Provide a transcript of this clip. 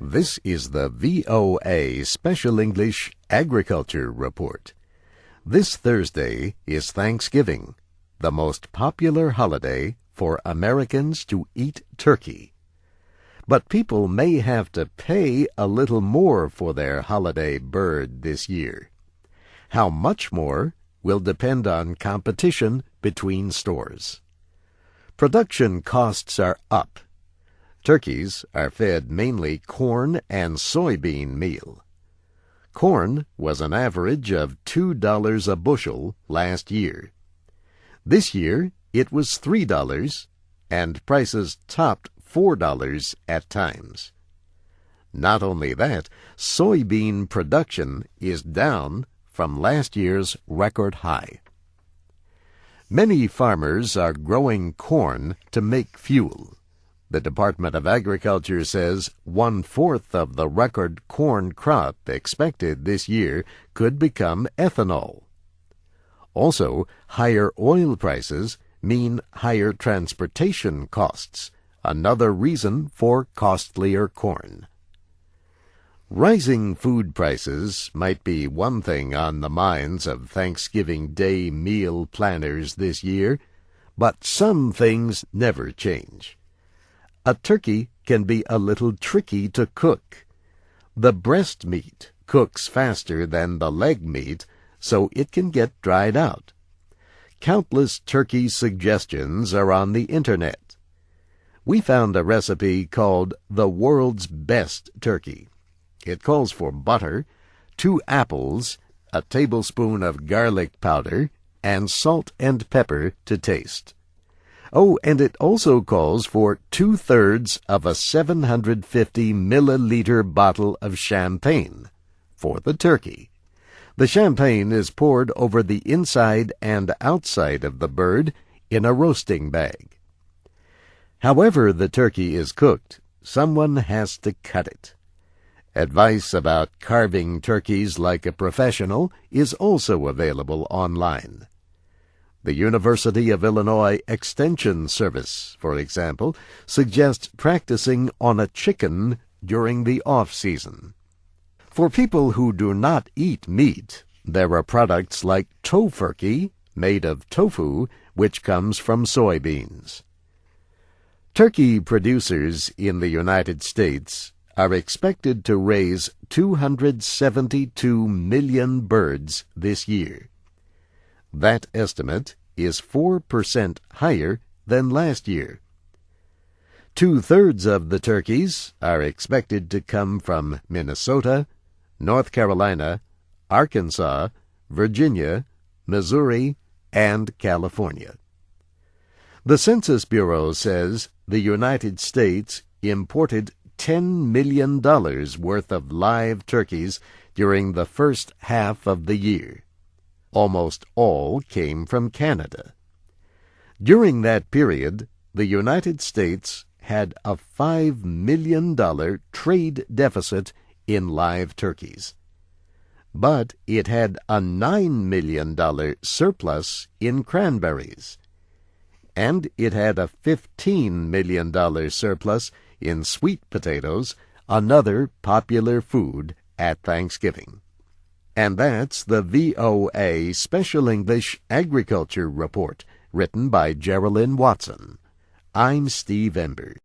This is the VOA Special English Agriculture Report. This Thursday is Thanksgiving, the most popular holiday for Americans to eat turkey. But people may have to pay a little more for their holiday bird this year. How much more will depend on competition between stores. Production costs are up. Turkeys are fed mainly corn and soybean meal. Corn was an average of $2 a bushel last year. This year it was $3, and prices topped $4 at times. Not only that, soybean production is down from last year's record high. Many farmers are growing corn to make fuel. The Department of Agriculture says 1/4 of the record corn crop expected this year could become ethanol. Also, higher oil prices mean higher transportation costs, another reason for costlier corn. Rising food prices might be one thing on the minds of Thanksgiving Day meal planners this year, but some things never change. A turkey can be a little tricky to cook. The breast meat cooks faster than the leg meat, so it can get dried out. Countless turkey suggestions are on the Internet. We found a recipe called The World's Best Turkey. It calls for butter, 2 apples, a tablespoon of garlic powder, and salt and pepper to taste. Oh, and it also calls for 2/3 of a 750 milliliter bottle of champagne for the turkey. The champagne is poured over the inside and outside of the bird in a roasting bag. However the turkey is cooked, someone has to cut it. Advice about carving turkeys like a professional is also available online. The University of Illinois Extension Service, for example, suggests practicing on a chicken during the off-season. For people who do not eat meat, there are products like Tofurkey, made of tofu, which comes from soybeans. Turkey producers in the United States are expected to raise 272 million birds this year. That estimate is 4% higher than last year. 2/3 of the turkeys are expected to come from Minnesota, North Carolina, Arkansas, Virginia, Missouri, and California. The Census Bureau says the United States imported $10 million worth of live turkeys during the first half of the year. Almost all came from Canada. During that period, the United States had a $5 million trade deficit in live turkeys. But it had a $9 million surplus in cranberries. And it had a $15 million surplus in sweet potatoes, another popular food at Thanksgiving. And that's the VOA Special English Agriculture Report, written by Geraldine Watson. I'm Steve Ember.